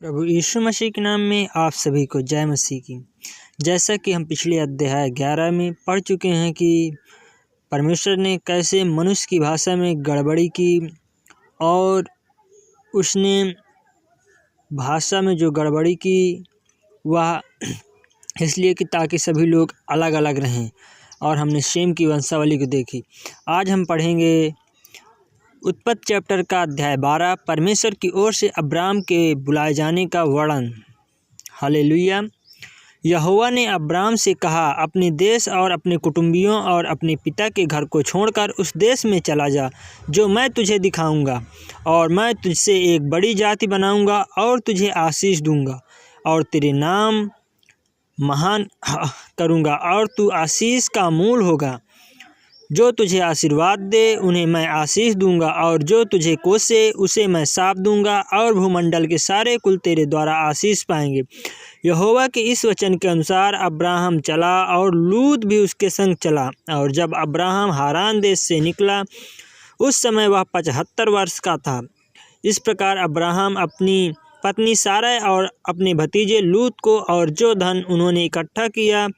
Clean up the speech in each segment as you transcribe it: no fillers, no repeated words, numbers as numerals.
प्रभु यीशु मसीह के नाम में आप सभी को जय मसीह की। जैसा कि हम पिछले अध्याय 11 में पढ़ चुके हैं कि परमेश्वर ने कैसे मनुष्य की भाषा में गड़बड़ी की और उसने भाषा में जो गड़बड़ी की वह इसलिए कि ताकि सभी लोग अलग अलग रहें, और हमने शेम की वंशावली को देखी। आज हम पढ़ेंगे उत्पत्ति चैप्टर का अध्याय 12, परमेश्वर की ओर से अब्राम के बुलाए जाने का वर्णन। हालेलुया। यहोवा ने अब्राम से कहा, अपने देश और अपने कुटुंबियों और अपने पिता के घर को छोड़कर उस देश में चला जा जो मैं तुझे दिखाऊंगा, और मैं तुझसे एक बड़ी जाति बनाऊंगा और तुझे आशीष दूंगा और तेरे नाम महान करूंगा और तू आशीष का मूल होगा। जो तुझे आशीर्वाद दे उन्हें मैं आशीष दूंगा, और जो तुझे कोसे उसे मैं शाप दूंगा, और भूमंडल के सारे कुल तेरे द्वारा आशीष पाएंगे। यहोवा के इस वचन के अनुसार अब्राहम चला और लूत भी उसके संग चला। और जब अब्राहम हारान देश से निकला उस समय वह 75 वर्ष का था। इस प्रकार अब्राहम अपनी पत्नी सारै और अपने भतीजे लूत को और जो धन उन्होंने इकट्ठा किया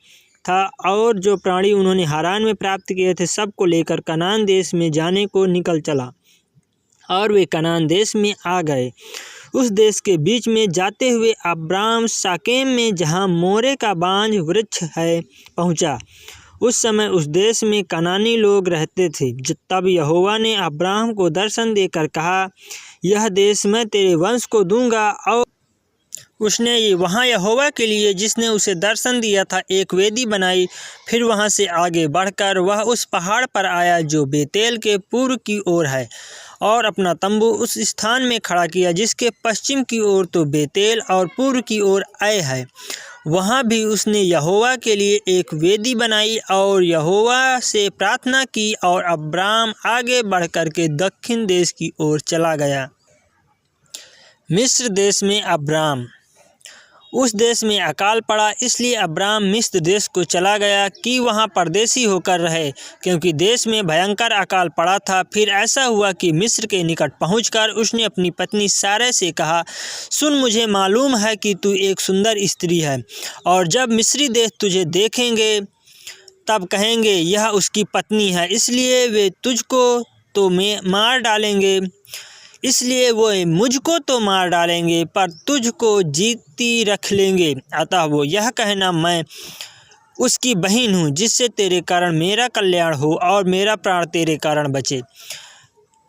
था और जो प्राणी उन्होंने हारान में प्राप्त किए थे सबको लेकर कनान देश में जाने को निकल चला। और वे कनान देश में आ गए। उस देश के बीच में जाते हुए अब्राम शाकेम में जहाँ मोरे का बांज वृक्ष है पहुँचा। उस समय उस देश में कनानी लोग रहते थे। तब यहोवा ने अब्राम को दर्शन देकर कहा, यह देश मैं तेरे वंश को दूंगा। और उसने वहाँ यहोवा के लिए जिसने उसे दर्शन दिया था एक वेदी बनाई। फिर वहाँ से आगे बढ़कर वह उस पहाड़ पर आया जो बेतेल के पूर्व की ओर है, और अपना तंबू उस स्थान में खड़ा किया जिसके पश्चिम की ओर तो बेतेल और पूर्व की ओर आय है। वहाँ भी उसने यहोवा के लिए एक वेदी बनाई और यहोवा से प्रार्थना की, और अब्राम आगे बढ़कर के दक्षिण देश की ओर चला गया। मिस्र देश में अब्राम। उस देश में अकाल पड़ा, इसलिए अब्राम मिस्र देश को चला गया कि वहाँ परदेशी होकर रहे, क्योंकि देश में भयंकर अकाल पड़ा था। फिर ऐसा हुआ कि मिस्र के निकट पहुंचकर उसने अपनी पत्नी सारै से कहा, सुन, मुझे मालूम है कि तू एक सुंदर स्त्री है, और जब मिस्री देश तुझे देखेंगे तब कहेंगे यह उसकी पत्नी है, इसलिए वे तुझको तो मार डालेंगे, इसलिए वो मुझको तो मार डालेंगे पर तुझको जीती रख लेंगे। अतः वो यह कहना, मैं उसकी बहन हूँ, जिससे तेरे कारण मेरा कल्याण हो और मेरा प्राण तेरे कारण बचे।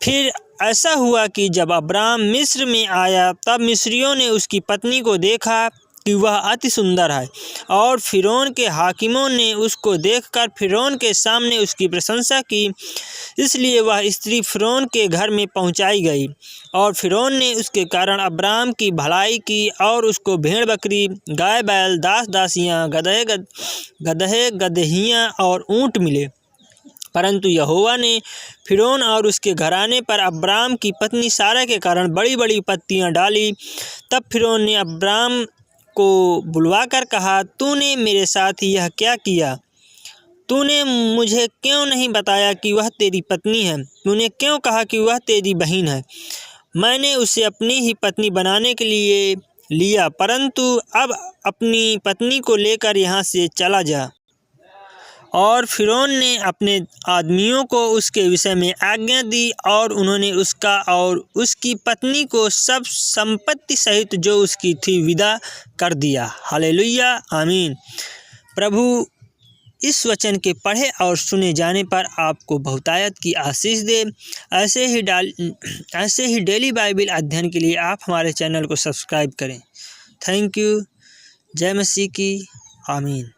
फिर ऐसा हुआ कि जब अब्राम मिस्र में आया तब मिस्रियों ने उसकी पत्नी को देखा कि वह अति सुंदर है, और फिरौन के हाकिमों ने उसको देखकर फिरौन के सामने उसकी प्रशंसा की। इसलिए वह स्त्री फिरौन के घर में पहुंचाई गई, और फिरौन ने उसके कारण अब्राम की भलाई की, और उसको भेड़ बकरी, गाय बैल, दास दासियाँ, गदहे गदहियाँ और ऊँट मिले। परंतु यहोवा ने फिरौन और उसके घराने पर अब्राम की पत्नी सारै के कारण बड़ी बड़ी विपत्तियाँ डाली। तब फिरौन ने अब्राम को बुलवाकर कहा, तूने मेरे साथ यह क्या किया? तूने मुझे क्यों नहीं बताया कि वह तेरी पत्नी है? तूने क्यों कहा कि वह तेरी बहन है? मैंने उसे अपनी ही पत्नी बनाने के लिए लिया, परंतु अब अपनी पत्नी को लेकर यहाँ से चला जा। और फिरौन ने अपने आदमियों को उसके विषय में आज्ञा दी, और उन्होंने उसका और उसकी पत्नी को सब संपत्ति सहित जो उसकी थी विदा कर दिया। हालेलुया, आमीन। प्रभु इस वचन के पढ़े और सुने जाने पर आपको बहुतायत की आशीष दे। ऐसे ही डेली बाइबल अध्ययन के लिए आप हमारे चैनल को सब्सक्राइब करें। Thank you. जय मसीह की। आमीन।